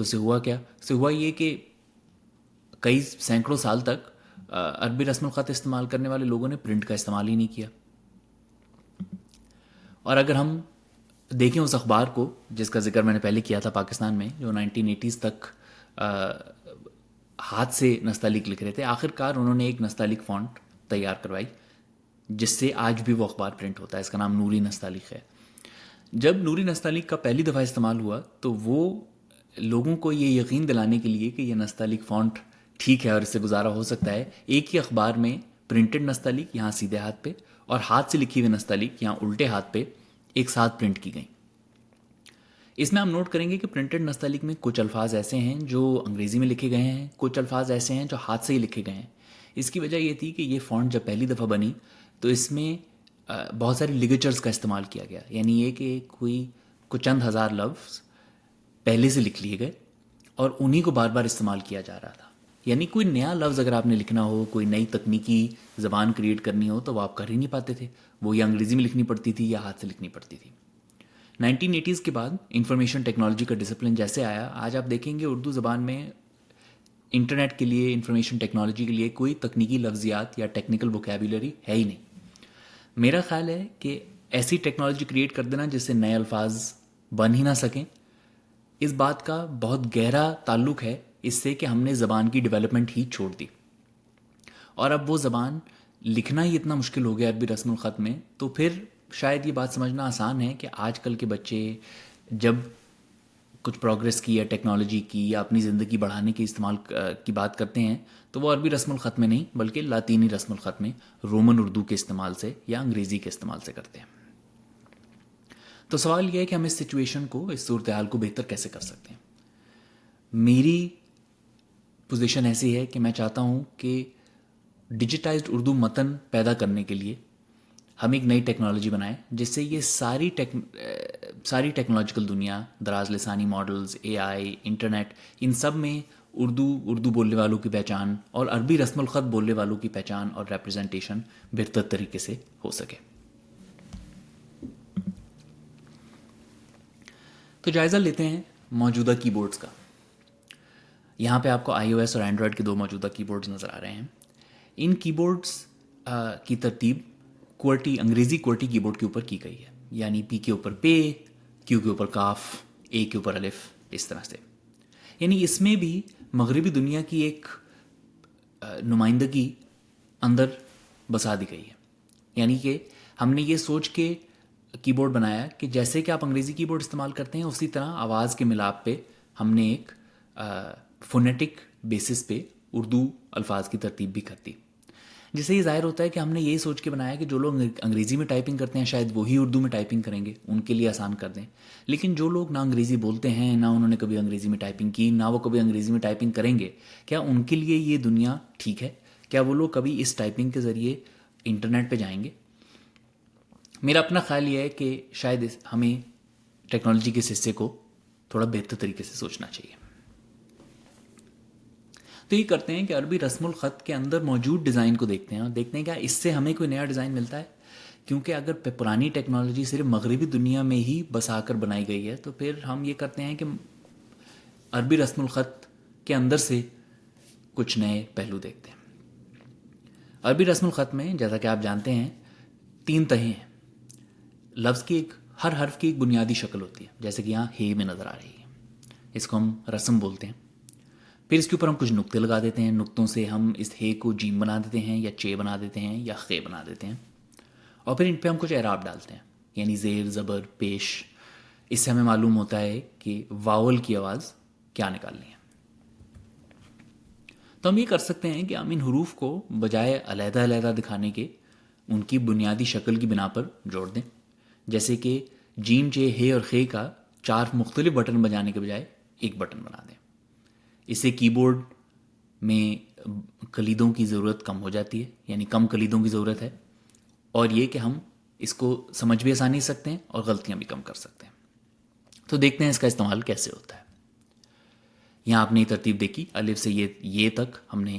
تو اسے ہوا کیا؟ اسے ہوا یہ کہ کئی سینکڑوں سال تک عربی رسم الخط استعمال کرنے والے لوگوں نے پرنٹ کا استعمال ہی نہیں کیا. اور اگر ہم دیکھیں اس اخبار کو جس کا ذکر میں نے پہلے کیا تھا پاکستان میں، جو 1980s تک ہاتھ سے نستعلیق لکھ رہے تھے، آخر کار انہوں نے ایک نستعلیق فونٹ تیار کروائی جس سے آج بھی وہ اخبار پرنٹ ہوتا ہے. اس کا نام نوری نستعلیق ہے. جب نوری نستعلیق کا پہلی دفعہ استعمال ہوا تو وہ لوگوں کو یہ یقین دلانے کے لیے کہ یہ نستعلیق فونٹ ٹھیک ہے اور اس سے گزارا ہو سکتا ہے، ایک ہی اخبار میں پرنٹڈ نستعلیق یہاں سیدھے ہاتھ پہ اور ہاتھ سے لکھی ہوئی نستعلیق یہاں الٹے ہاتھ پہ ایک ساتھ پرنٹ کی گئیں. اس میں ہم نوٹ کریں گے کہ پرنٹڈ نستعلیق میں کچھ الفاظ ایسے ہیں جو انگریزی میں لکھے گئے ہیں، کچھ الفاظ ایسے ہیں جو ہاتھ سے ہی لکھے گئے ہیں. اس کی وجہ یہ تھی کہ یہ فونٹ جب پہلی دفعہ بنی تو اس میں بہت ساری لگیچرز کا استعمال کیا گیا، یعنی یہ کہ کوئی چند ہزار لفظ پہلے سے لکھ لیے گئے اور انہی کو بار بار استعمال کیا جا رہا تھا. یعنی کوئی نیا لفظ اگر آپ نے لکھنا ہو، کوئی نئی تکنیکی زبان کریٹ کرنی ہو تو وہ آپ کر ہی نہیں پاتے تھے، وہ یا انگریزی میں لکھنی پڑتی تھی یا ہاتھ سے لکھنی پڑتی تھی. 1980s کے بعد انفارمیشن ٹیکنالوجی کا ڈسپلن جیسے آیا، آج آپ دیکھیں گے اردو زبان میں انٹرنیٹ کے لیے، انفارمیشن ٹیکنالوجی کے لیے کوئی تکنیکی لفظیات یا ٹیکنیکل ووکیبولری ہے ہی نہیں. میرا خیال ہے کہ ایسی ٹیکنالوجی کریٹ کر دینا جس سے نئے الفاظ بن ہی نہ سکیں، اس بات کا بہت گہرا تعلق ہے اس سے کہ ہم نے زبان کی ڈیولپمنٹ ہی چھوڑ دی اور اب وہ زبان لکھنا ہی اتنا مشکل ہو گیا عربی رسم الخط میں. تو پھر شاید یہ بات سمجھنا آسان ہے کہ آج کل کے بچے جب کچھ پروگرس کی یا ٹیکنالوجی کی یا اپنی زندگی بڑھانے کے استعمال کی بات کرتے ہیں تو وہ عربی رسم الخط میں نہیں بلکہ لاطینی رسم الخط میں رومن اردو کے استعمال سے یا انگریزی کے استعمال سے کرتے ہیں. تو سوال یہ ہے کہ ہم اس سچویشن کو، اس صورتحال کو بہتر کیسے کر سکتے ہیں. میری پوزیشن ایسی ہے کہ میں چاہتا ہوں کہ ڈیجیٹائزڈ اردو متن پیدا کرنے کے لیے ہم ایک نئی ٹیکنالوجی بنائیں جس سے یہ ساری ٹیکنالوجیکل دنیا، دراز لسانی ماڈلز، اے آئی، انٹرنیٹ، ان سب میں اردو بولنے والوں کی پہچان اور عربی رسم الخط بولنے والوں کی پہچان اور ریپرزنٹیشن بہتر طریقے سے ہو سکے. تو جائزہ لیتے ہیں موجودہ کی بورڈز کا. یہاں پہ آپ کو آئی او ایس اور اینڈرائڈ کے دو موجودہ کی بورڈز نظر آ رہے ہیں. ان کی بورڈز کی ترتیب کوئرٹی، انگریزی کوئرٹی کی بورڈ کے اوپر کی گئی ہے، یعنی پی کے اوپر پے، کیو کے اوپر کاف، اے کے اوپر الف، اس طرح سے. یعنی اس میں بھی مغربی دنیا کی ایک نمائندگی اندر بسا دی گئی ہے. یعنی کہ ہم نے یہ سوچ کے کی بورڈ بنایا کہ جیسے کہ آپ انگریزی کی بورڈ استعمال کرتے ہیں اسی طرح آواز کے ملاپ پہ ہم نے ایک فونیٹک بیسس پہ اردو الفاظ کی ترتیب بھی کر دی، جس سے یہ ظاہر ہوتا ہے کہ ہم نے یہی سوچ کے بنایا کہ جو لوگ انگریزی میں ٹائپنگ کرتے ہیں شاید وہی اردو میں ٹائپنگ کریں گے، ان کے لیے آسان کر دیں. لیکن جو لوگ نہ انگریزی بولتے ہیں، نہ انہوں نے کبھی انگریزی میں ٹائپنگ کی، نہ وہ کبھی انگریزی میں ٹائپنگ کریں گے، کیا ان کے لیے یہ دنیا ٹھیک ہے؟ کیا وہ لوگ کبھی اس ٹائپنگ کے ذریعے انٹرنیٹ پہ جائیں گے؟ میرا اپنا خیال یہ ہے کہ شاید ہمیں ٹیکنالوجی کے اس حصے کو تھوڑا بہتر طریقے سے سوچنا چاہیے. تو یہ کرتے ہیں کہ عربی رسم الخط کے اندر موجود ڈیزائن کو دیکھتے ہیں اور دیکھتے ہیں کہ اس سے ہمیں کوئی نیا ڈیزائن ملتا ہے. کیونکہ اگر پرانی ٹیکنالوجی صرف مغربی دنیا میں ہی بسا کر بنائی گئی ہے تو پھر ہم یہ کرتے ہیں کہ عربی رسم الخط کے اندر سے کچھ نئے پہلو دیکھتے ہیں. عربی رسم الخط میں جیسا کہ آپ جانتے ہیں 3 تہیں ہیں. لفظ کی ہر حرف کی ایک بنیادی شکل ہوتی ہے، جیسے کہ یہاں ہے میں نظر آ رہی ہے، اس کو ہم رسم بولتے ہیں. پھر اس کے اوپر ہم کچھ نقطے لگا دیتے ہیں، نقطوں سے ہم اس ہے کو جیم بنا دیتے ہیں یا چے بنا دیتے ہیں یا خے بنا دیتے ہیں، اور پھر ان پہ ہم کچھ اعراب ڈالتے ہیں، یعنی زیر، زبر، پیش. اس سے ہمیں معلوم ہوتا ہے کہ واول کی آواز کیا نکالنی ہے. تو ہم یہ کر سکتے ہیں کہ ہم ان حروف کو بجائے علیحدہ علیحدہ دکھانے کے ان کی بنیادی شکل کی بنا پر جوڑ دیں. جیسے کہ جیم، چے، ہے اور خے کا 4 مختلف بٹن بجانے کے بجائے ایک بٹن بنا دیں. اس سے کی بورڈ میں کلیدوں کی ضرورت کم ہو جاتی ہے، یعنی کم کلیدوں کی ضرورت ہے، اور یہ کہ ہم اس کو سمجھ بھی آسانی سکتے ہیں اور غلطیاں بھی کم کر سکتے ہیں. تو دیکھتے ہیں اس کا استعمال کیسے ہوتا ہے. یہاں آپ نے ترتیب دیکھی، الف سے یہ تک ہم نے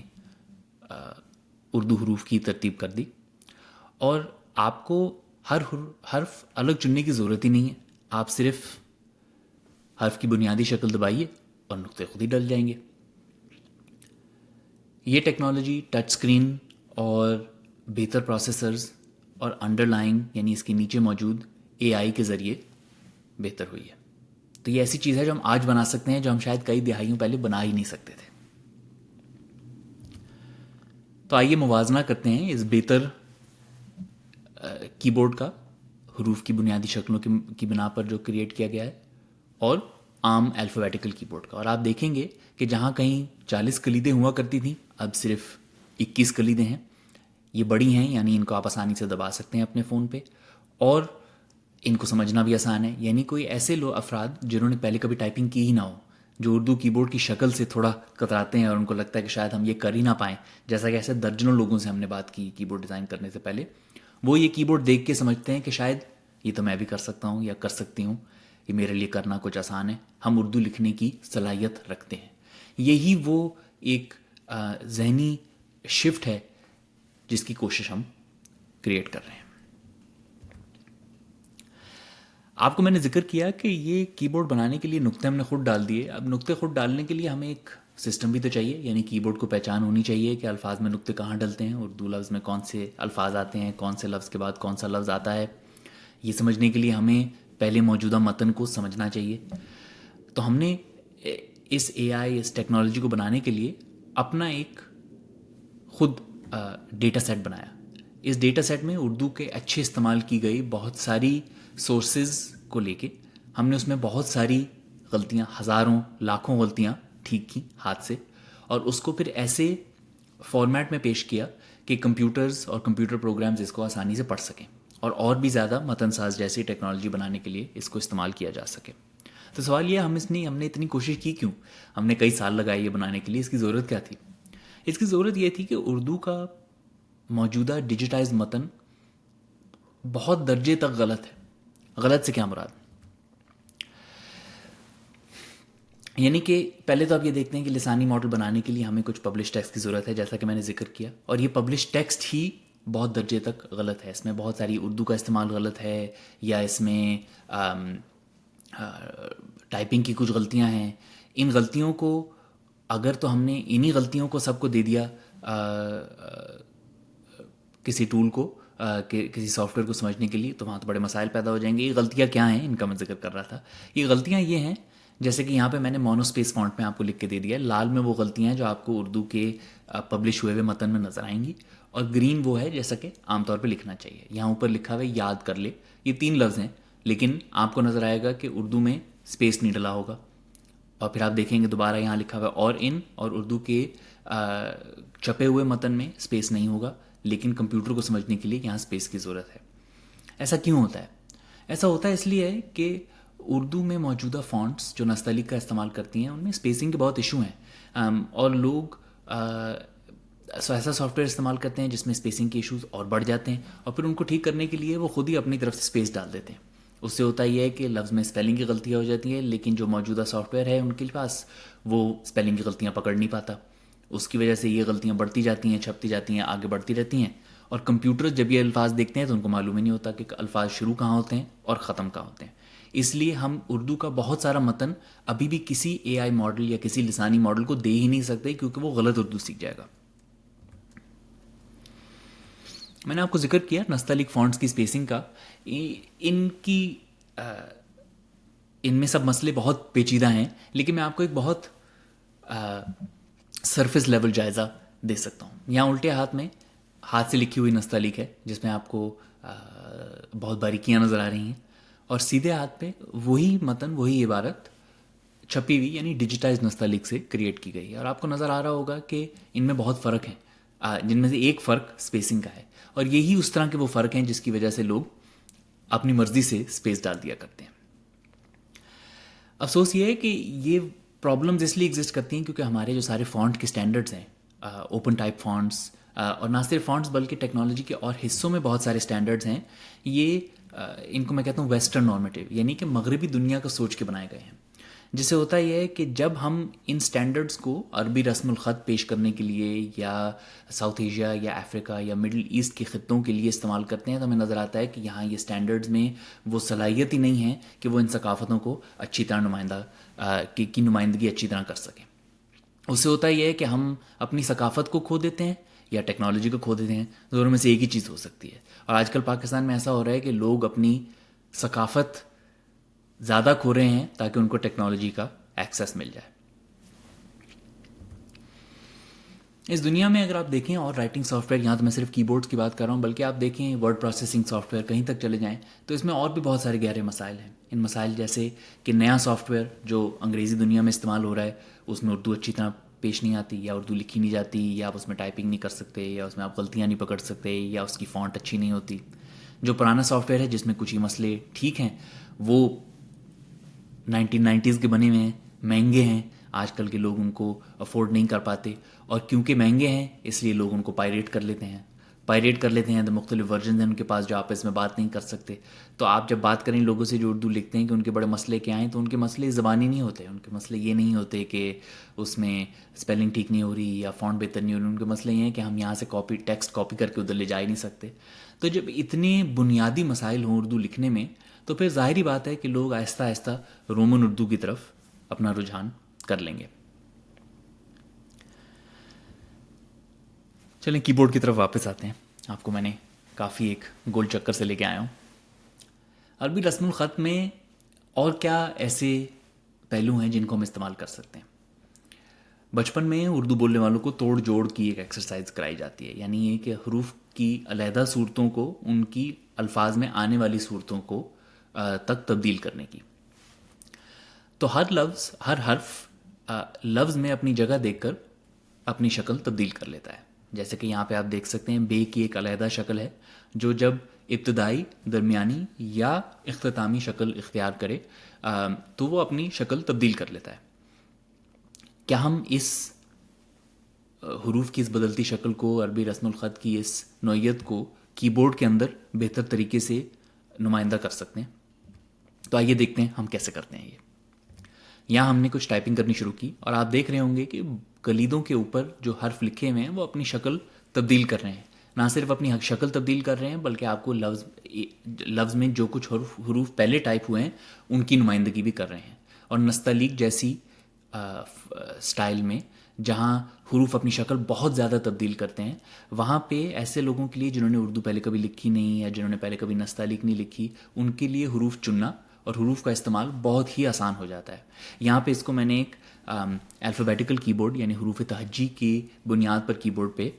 اردو حروف کی ترتیب کر دی، اور آپ کو ہر حرف الگ چننے کی ضرورت ہی نہیں ہے. آپ صرف حرف کی بنیادی شکل دبائیے اور نقطے خود ہی ڈل جائیں گے. یہ ٹیکنالوجی ٹچ اسکرین اور بہتر پروسیسرز اور انڈر لائنگ یعنی اس کے نیچے موجود اے آئی کے ذریعے بہتر ہوئی ہے. تو یہ ایسی چیز ہے جو ہم آج بنا سکتے ہیں جو ہم شاید کئی دہائیوں پہلے بنا ہی نہیں سکتے تھے. تو آئیے موازنہ کرتے ہیں اس بہتر کی بورڈ کا حروف کی بنیادی شکلوں کی بنا پر جو کریٹ کیا گیا ہے اور عام الفابیٹیکل کی بورڈ کا. اور آپ دیکھیں گے کہ جہاں کہیں 40 کلیدیں ہوا کرتی تھیں اب صرف 21 کلیدیں ہیں. یہ بڑی ہیں یعنی ان کو آپ آسانی سے دبا سکتے ہیں اپنے فون پہ اور ان کو سمجھنا بھی آسان ہے. یعنی کوئی ایسے افراد جنہوں نے پہلے کبھی ٹائپنگ کی ہی نہ ہو, جو اردو کی بورڈ کی شکل سے تھوڑا کتراتے ہیں اور ان کو لگتا ہے کہ شاید ہم یہ کر ہی نہ پائیں, جیسا کہ ایسے درجنوں لوگوں سے ہم نے بات کی بورڈ ڈیزائن کرنے سے پہلے, وہ یہ کی بورڈ دیکھ کے سمجھتے ہیں کہ شاید یہ تو میں بھی کر سکتا ہوں یا کر سکتی ہوں, یہ میرے لیے کرنا کچھ آسان ہے. ہم اردو لکھنے کی صلاحیت رکھتے ہیں. یہی وہ ایک ذہنی شفٹ ہے جس کی کوشش ہم کریٹ کر رہے ہیں. آپ کو میں نے ذکر کیا کہ یہ کی بورڈ بنانے کے لیے نقطے ہم نے خود ڈال دیے. اب نقطے خود ڈالنے کے لیے ہمیں ایک سسٹم بھی تو چاہیے, یعنی کی بورڈ کو پہچان ہونی چاہیے کہ الفاظ میں نقطے کہاں ڈلتے ہیں, اردو لفظ میں کون سے الفاظ آتے ہیں, کون سے لفظ کے بعد کون سا لفظ آتا ہے. یہ سمجھنے کے لیے ہمیں پہلے موجودہ متن کو سمجھنا چاہیے. تو ہم نے اس اے آئی اس ٹیکنالوجی کو بنانے کے لیے اپنا ایک خود ڈیٹا سیٹ بنایا. اس ڈیٹا سیٹ میں اردو کے اچھے استعمال کی گئی بہت ساری سورسز کو لے کے ہم نے اس میں بہت ساری غلطیاں, ہزاروں لاکھوں غلطیاں ٹھیک کی ہاتھ سے, اور اس کو پھر ایسے فارمیٹ میں پیش کیا کہ کمپیوٹرز اور کمپیوٹر پروگرامز اس کو آسانی سے پڑھ سکیں اور بھی زیادہ متن ساز جیسی ٹیکنالوجی بنانے کے لیے اس کو استعمال کیا جا سکے. تو سوال یہ ہم نے اتنی کوشش کی کیوں, ہم نے کئی سال لگائے یہ بنانے کے لیے, اس کی ضرورت کیا تھی؟ اس کی ضرورت یہ تھی کہ اردو کا موجودہ ڈیجیٹائز متن بہت درجے تک غلط ہے. غلط سے کیا مراد؟ یعنی کہ پہلے تو آپ یہ دیکھتے ہیں کہ لسانی ماڈل بنانے کے لیے ہمیں کچھ پبلش ٹیکسٹ کی ضرورت ہے, جیسا کہ میں نے ذکر کیا, اور یہ پبلش ٹیکسٹ ہی بہت درجے تک غلط ہے. اس میں بہت ساری اردو کا استعمال غلط ہے, یا اس میں ٹائپنگ کی کچھ غلطیاں ہیں. ان غلطیوں کو اگر تو ہم نے انہی غلطیوں کو سب کو دے دیا کسی ٹول کو, کسی سافٹ ویئر کو سمجھنے کے لیے, تو وہاں تو بڑے مسائل پیدا ہو جائیں گے. یہ غلطیاں کیا ہیں ان کا میں ذکر کر رہا تھا. یہ غلطیاں یہ ہیں جیسے کہ یہاں پہ میں نے مونو اسپیس فونٹ میں آپ کو لکھ کے دے دیا ہے. لال میں وہ غلطیاں ہیں جو آپ کو اردو کے پبلش ہوئے ہوئے متن میں نظر آئیں گی, اور گرین وہ ہے جیسا کہ عام طور پہ لکھنا چاہیے. یہاں اوپر لکھا ہوا ہے یاد کر لے. یہ 3 لفظ ہیں, لیکن آپ کو نظر آئے گا کہ اردو میں اسپیس نہیں ڈلا ہوگا, اور پھر آپ دیکھیں گے دوبارہ یہاں لکھا ہوا ہے اور ان, اور اردو کے چھپے ہوئے متن میں اسپیس نہیں ہوگا, لیکن کمپیوٹر کو سمجھنے کے لیے یہاں اسپیس کی ضرورت ہے. ایسا کیوں ہوتا ہے؟ ایسا ہوتا ہے اس لیے ہے کہ اردو میں موجودہ فونٹس جو نستعلیق کا استعمال کرتی ہیں ان میں اسپیسنگ کے بہت ایشو ہیں, اور لوگ ایسا سافٹ ویئر استعمال کرتے ہیں جس میں اسپیسنگ کے ایشوز اور بڑھ جاتے ہیں, اور پھر ان کو ٹھیک کرنے کے لیے وہ خود ہی اپنی طرف سے اسپیس ڈال دیتے ہیں. اس سے ہوتا یہ ہے کہ لفظ میں اسپیلنگ کی غلطیاں ہو جاتی ہیں, لیکن جو موجودہ سافٹ ویئر ہے ان کے پاس وہ اسپیلنگ کی غلطیاں پکڑ نہیں پاتا. اس کی وجہ سے یہ غلطیاں بڑھتی جاتی ہیں, چھپتی جاتی ہیں, آگے بڑھتی رہتی ہیں, اور کمپیوٹر جب یہ الفاظ دیکھتے ہیں تو ان کو معلوم ہی نہیں ہوتا کہ الفاظ شروع کہاں ہوتے ہیں اور ختم کہاں ہوتے ہیں. اس لیے ہم اردو کا بہت سارا متن ابھی بھی کسی اے آئی ماڈل یا کسی لسانی ماڈل کو دے ہی نہیں سکتے, کیونکہ وہ غلط اردو سیکھ جائے گا. میں نے آپ کو ذکر کیا نستعلیق فونٹس کی اسپیسنگ کا. ان میں سب مسئلے بہت پیچیدہ ہیں, لیکن میں آپ کو ایک بہت سرفیس لیول جائزہ دے سکتا ہوں. یہاں الٹے ہاتھ سے لکھی ہوئی نستعلیق ہے جس میں آپ کو بہت باریکیاں نظر آ رہی ہیں, اور سیدھے ہاتھ پہ وہی متن وہی عبارت چھپی ہوئی یعنی ڈیجیٹائز نستعلیق سے کریٹ کی گئی ہے. اور آپ کو نظر آ رہا ہوگا کہ ان میں بہت فرق ہیں, جن میں سے ایک فرق اسپیسنگ کا ہے, اور یہی اس طرح کے وہ فرق ہیں جس کی وجہ سے لوگ اپنی مرضی سے اسپیس ڈال دیا کرتے ہیں. افسوس یہ ہے کہ یہ پرابلمز اس لیے ایگزسٹ کرتی ہیں کیونکہ ہمارے جو سارے فونٹ کے اسٹینڈرڈز ہیں, اوپن ٹائپ فونٹس, اور نہ صرف فونٹس بلکہ ٹیکنالوجی کے اور حصوں میں بہت سارے اسٹینڈرڈز ہیں, یہ ان کو میں کہتا ہوں ویسٹرن نارمیٹیو, یعنی کہ مغربی دنیا کا سوچ کے بنائے گئے ہیں. جس سے ہوتا یہ ہے کہ جب ہم ان سٹینڈرڈز کو عربی رسم الخط پیش کرنے کے لیے یا ساؤتھ ایشیا یا افریقہ یا مڈل ایسٹ کے خطوں کے لیے استعمال کرتے ہیں تو ہمیں نظر آتا ہے کہ یہاں یہ سٹینڈرڈز میں وہ صلاحیت ہی نہیں ہے کہ وہ ان ثقافتوں کو اچھی طرح کی نمائندگی اچھی طرح کر سکیں. اس سے ہوتا یہ ہے کہ ہم اپنی ثقافت کو کھو دیتے ہیں یا ٹیکنالوجی کو کھو دیتے ہیں. دونوں میں سے ایک ہی چیز ہو سکتی ہے. اور آج کل پاکستان میں ایسا ہو رہا ہے کہ لوگ اپنی ثقافت زیادہ کھو رہے ہیں تاکہ ان کو ٹیکنالوجی کا ایکسیس مل جائے. اس دنیا میں اگر آپ دیکھیں اور رائٹنگ سافٹ ویئر، یہاں تو میں صرف کی بورڈز کی بات کر رہا ہوں، بلکہ آپ دیکھیں ورڈ پروسیسنگ سافٹ ویئر کہیں تک چلے جائیں تو اس میں اور بھی بہت سارے گہرے مسائل ہیں. ان مسائل جیسے کہ نیا سافٹ ویئر جو انگریزی دنیا میں استعمال ہو رہا ہے اس میں اردو اچھی طرح پیش نہیں آتی، یا اردو لکھی نہیں جاتی، یا آپ اس میں ٹائپنگ نہیں کر سکتے، یا اس میں آپ غلطیاں نہیں پکڑ سکتے، یا اس کی فونٹ اچھی نہیں ہوتی. جو پرانا سافٹ ویئر ہے جس میں کچھ ہی مسئلے ٹھیک ہیں وہ 1990s کے بنے ہوئے ہیں، مہنگے ہیں، آج کل کے لوگ ان کو افورڈ نہیں کر پاتے، اور کیونکہ مہنگے ہیں اس لیے لوگ ان کو پائریٹ کر لیتے ہیں تو مختلف ورژنز ہیں ان کے پاس جو آپس میں بات نہیں کر سکتے. تو آپ جب بات کریں لوگوں سے جو اردو لکھتے ہیں کہ ان کے بڑے مسئلے کیا ہیں، تو ان کے مسئلے زبانی نہیں ہوتے. ان کے مسئلے یہ نہیں ہوتے کہ اس میں اسپیلنگ ٹھیک نہیں ہو رہی یا فونٹ بہتر نہیں ہو رہی. ان کے مسئلے یہ ہیں کہ ہم یہاں سے ٹیکسٹ کاپی کر کے ادھر لے جا ہی نہیں سکتے. تو جب اتنے بنیادی مسائل ہوں اردو لکھنے میں تو پھر ظاہری بات ہے کہ لوگ آہستہ آہستہ رومن اردو کی طرف اپنا رجحان کر لیں گے. چلیں کی بورڈ کی طرف واپس آتے ہیں. آپ کو میں نے کافی ایک گول چکر سے لے کے آیا ہوں. عربی رسم الخط میں اور کیا ایسے پہلو ہیں جن کو ہم استعمال کر سکتے ہیں؟ بچپن میں اردو بولنے والوں کو توڑ جوڑ کی ایک ایکسرسائز کرائی جاتی ہے، یعنی یہ کہ حروف کی علیحدہ صورتوں کو ان کی الفاظ میں آنے والی صورتوں کو تک تبدیل کرنے کی. تو ہر لفظ، ہر حرف لفظ میں اپنی جگہ دیکھ کر اپنی شکل تبدیل کر لیتا ہے. جیسے کہ یہاں پہ آپ دیکھ سکتے ہیں بے کی ایک علیحدہ شکل ہے جو جب ابتدائی، درمیانی یا اختتامی شکل اختیار کرے تو وہ اپنی شکل تبدیل کر لیتا ہے. کیا ہم اس حروف کی اس بدلتی شکل کو، عربی رسم الخط کی اس نوعیت کو کی بورڈ کے اندر بہتر طریقے سے نمائندہ کر سکتے ہیں؟ تو آئیے دیکھتے ہیں ہم کیسے کرتے ہیں. یہاں ہم نے کچھ ٹائپنگ کرنی شروع کی اور آپ دیکھ رہے ہوں گے کہ کلیدوں کے اوپر جو حرف لکھے ہوئے ہیں وہ اپنی شکل تبدیل کر رہے ہیں. نہ صرف اپنی شکل تبدیل کر رہے ہیں بلکہ آپ کو لفظ میں جو کچھ حروف پہلے ٹائپ ہوئے ہیں ان کی نمائندگی بھی کر رہے ہیں. اور نستعلیق جیسی سٹائل میں جہاں حروف اپنی شکل بہت زیادہ تبدیل کرتے ہیں، وہاں پہ ایسے لوگوں کے لیے جنہوں نے اردو پہلے کبھی لکھی نہیں یا جنہوں نے پہلے کبھی نستعلیق نہیں لکھی، ان کے لیے حروف چننا اور حروف کا استعمال بہت ہی آسان ہو جاتا ہے. یہاں پہ اس کو میں نے ایک الفابیٹیکل کی بورڈ یعنی حروف تہجی کی بنیاد پر کی بورڈ پہ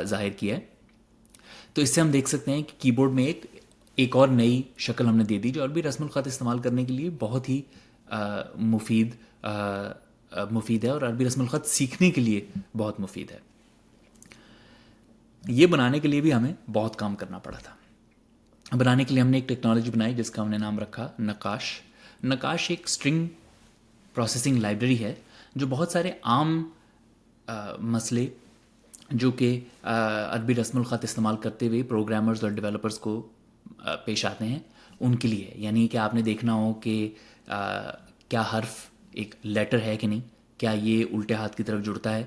ظاہر کیا ہے. تو اس سے ہم دیکھ سکتے ہیں کہ کی بورڈ میں ایک اور نئی شکل ہم نے دے دی جو عربی رسم الخط استعمال کرنے کے لیے بہت ہی مفید ہے اور عربی رسم الخط سیکھنے کے لیے بہت مفید ہے. یہ بنانے کے لیے بھی ہمیں بہت کام کرنا پڑا تھا. بنانے کے لیے ہم نے ایک ٹیکنالوجی بنائی جس کا ہم نے نام رکھا نقاش. نقاش ایک اسٹرنگ پروسیسنگ لائبریری ہے جو بہت سارے عام مسئلے جو کہ عربی رسم الخط استعمال کرتے ہوئے پروگرامرز اور ڈیولپرز کو پیش آتے ہیں ان کے لیے. یعنی کہ آپ نے دیکھنا ہو کہ کیا حرف ایک لیٹر ہے کہ نہیں، کیا یہ الٹے ہاتھ کی طرف جڑتا ہے،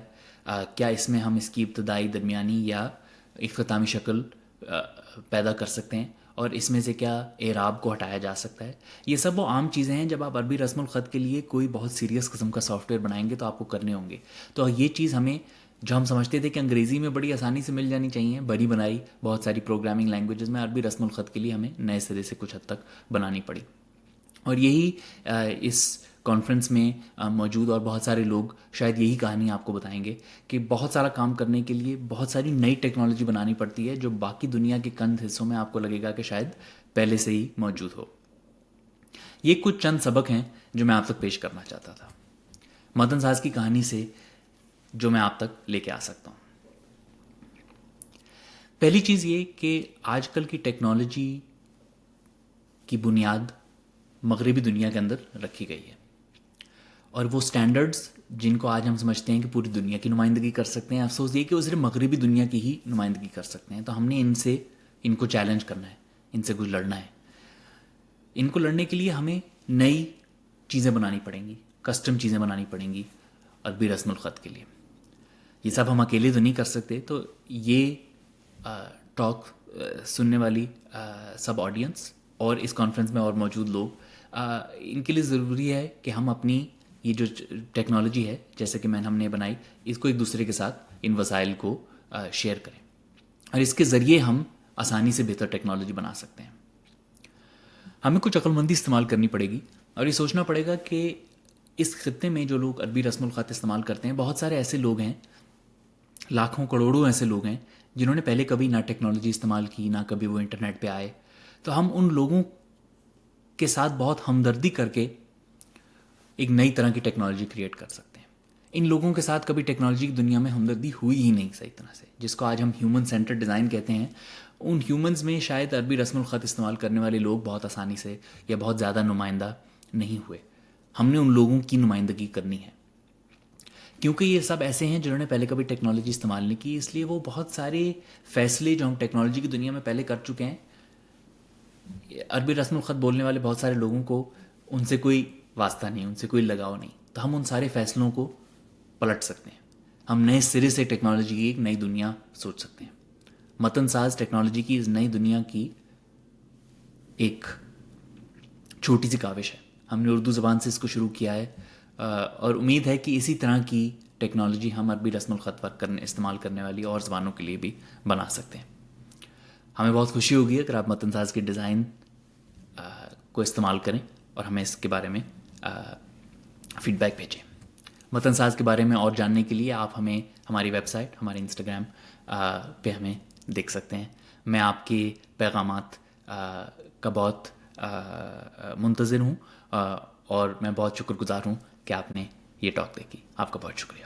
کیا اس میں ہم اس کی ابتدائی، درمیانی یا اختتامی شکل پیدا کر سکتے ہیں، اور اس میں سے کیا اعراب کو ہٹایا جا سکتا ہے. یہ سب وہ عام چیزیں ہیں جب آپ عربی رسم الخط کے لیے کوئی بہت سیریس قسم کا سافٹ ویئر بنائیں گے تو آپ کو کرنے ہوں گے. تو یہ چیز ہمیں جو ہم سمجھتے تھے کہ انگریزی میں بڑی آسانی سے مل جانی چاہیے بڑی بنائی بہت ساری پروگرامنگ لینگویجز میں، عربی رسم الخط کے لیے ہمیں نئے سرے سے کچھ حد تک بنانی پڑی. اور یہی اس کانفرنس میں موجود اور بہت سارے لوگ شاید یہی کہانی آپ کو بتائیں گے کہ بہت سارا کام کرنے کے لیے بہت ساری نئی ٹیکنالوجی بنانی پڑتی ہے جو باقی دنیا کے کند حصوں میں آپ کو لگے گا کہ شاید پہلے سے ہی موجود ہو. یہ کچھ چند سبق ہیں جو میں آپ تک پیش کرنا چاہتا تھا مدن ساز کی کہانی سے جو میں آپ تک لے کے آ سکتا ہوں. پہلی چیز یہ کہ آج کل کی ٹیکنالوجی کی بنیاد مغربی دنیا کے اندر رکھی گئی ہے، اور وہ سٹینڈرڈز جن کو آج ہم سمجھتے ہیں کہ پوری دنیا کی نمائندگی کر سکتے ہیں، افسوس یہ کہ وہ صرف مغربی دنیا کی ہی نمائندگی کر سکتے ہیں. تو ہم نے ان کو چیلنج کرنا ہے، ان سے کچھ لڑنا ہے. ان کو لڑنے کے لیے ہمیں نئی چیزیں بنانی پڑیں گی. کسٹم چیزیں بنانی پڑیں گی عربی رسم الخط کے لیے. یہ سب ہم اکیلے تو نہیں کر سکتے. تو یہ ٹاک سننے والی سب آڈینس اور اس کانفرنس میں اور موجود لوگ, ان کے لیے ضروری ہے کہ ہم اپنی یہ جو ٹیکنالوجی ہے جیسے کہ ہم نے بنائی, اس کو ایک دوسرے کے ساتھ ان وسائل کو شیئر کریں, اور اس کے ذریعے ہم آسانی سے بہتر ٹیکنالوجی بنا سکتے ہیں. ہمیں کچھ عقل مندی استعمال کرنی پڑے گی اور یہ سوچنا پڑے گا کہ اس خطے میں جو لوگ عربی رسم الخط استعمال کرتے ہیں, بہت سارے ایسے لوگ ہیں, لاکھوں کروڑوں ایسے لوگ ہیں جنہوں نے پہلے کبھی نہ ٹیکنالوجی استعمال کی, نہ کبھی وہ انٹرنیٹ پہ آئے. تو ہم ان لوگوں کے ساتھ بہت ہمدردی کر کے ایک نئی طرح کی ٹیکنالوجی کریٹ کر سکتے ہیں. ان لوگوں کے ساتھ کبھی ٹیکنالوجی کی دنیا میں ہمدردی ہوئی ہی نہیں صحیح طرح سے, جس کو آج ہم ہیومن سینٹرڈ ڈیزائن کہتے ہیں. ان ہیومنز میں شاید عربی رسم الخط استعمال کرنے والے لوگ بہت آسانی سے یا بہت زیادہ نمائندہ نہیں ہوئے. ہم نے ان لوگوں کی نمائندگی کرنی ہے, کیونکہ یہ سب ایسے ہیں جنہوں نے پہلے کبھی ٹیکنالوجی استعمال نہیں کی, اس لیے وہ بہت سارے فیصلے جو ہم ٹیکنالوجی کی دنیا میں پہلے کر چکے ہیں, عربی رسم الخط بولنے والے بہت سارے لوگوں کو ان سے کوئی واسطہ نہیں, ان سے کوئی لگاؤ نہیں. تو ہم ان سارے فیصلوں کو پلٹ سکتے ہیں. ہم نئے سرے سے ٹیکنالوجی کی ایک نئی دنیا سوچ سکتے ہیں. متن ساز ٹیکنالوجی کی اس نئی دنیا کی ایک چھوٹی سی کاوش ہے. ہم نے اردو زبان سے اس کو شروع کیا ہے, اور امید ہے کہ اسی طرح کی ٹیکنالوجی ہم عربی رسم الخط پر استعمال کرنے والی اور زبانوں کے لیے بھی بنا سکتے ہیں. ہمیں بہت خوشی ہوگی اگر آپ متن ساز کے ڈیزائن کو استعمال کریں اور ہمیں اس کے بارے میں فیڈ بیک بھیجیں. متن ساز کے بارے میں اور جاننے کے لیے آپ ہمیں ہماری ویب سائٹ, ہمارے انسٹاگرام پہ ہمیں دیکھ سکتے ہیں. میں آپ کے پیغامات کا بہت منتظر ہوں, اور میں بہت شکر گزار ہوں کہ آپ نے یہ ٹاک دیکھی. آپ کا بہت شکریہ.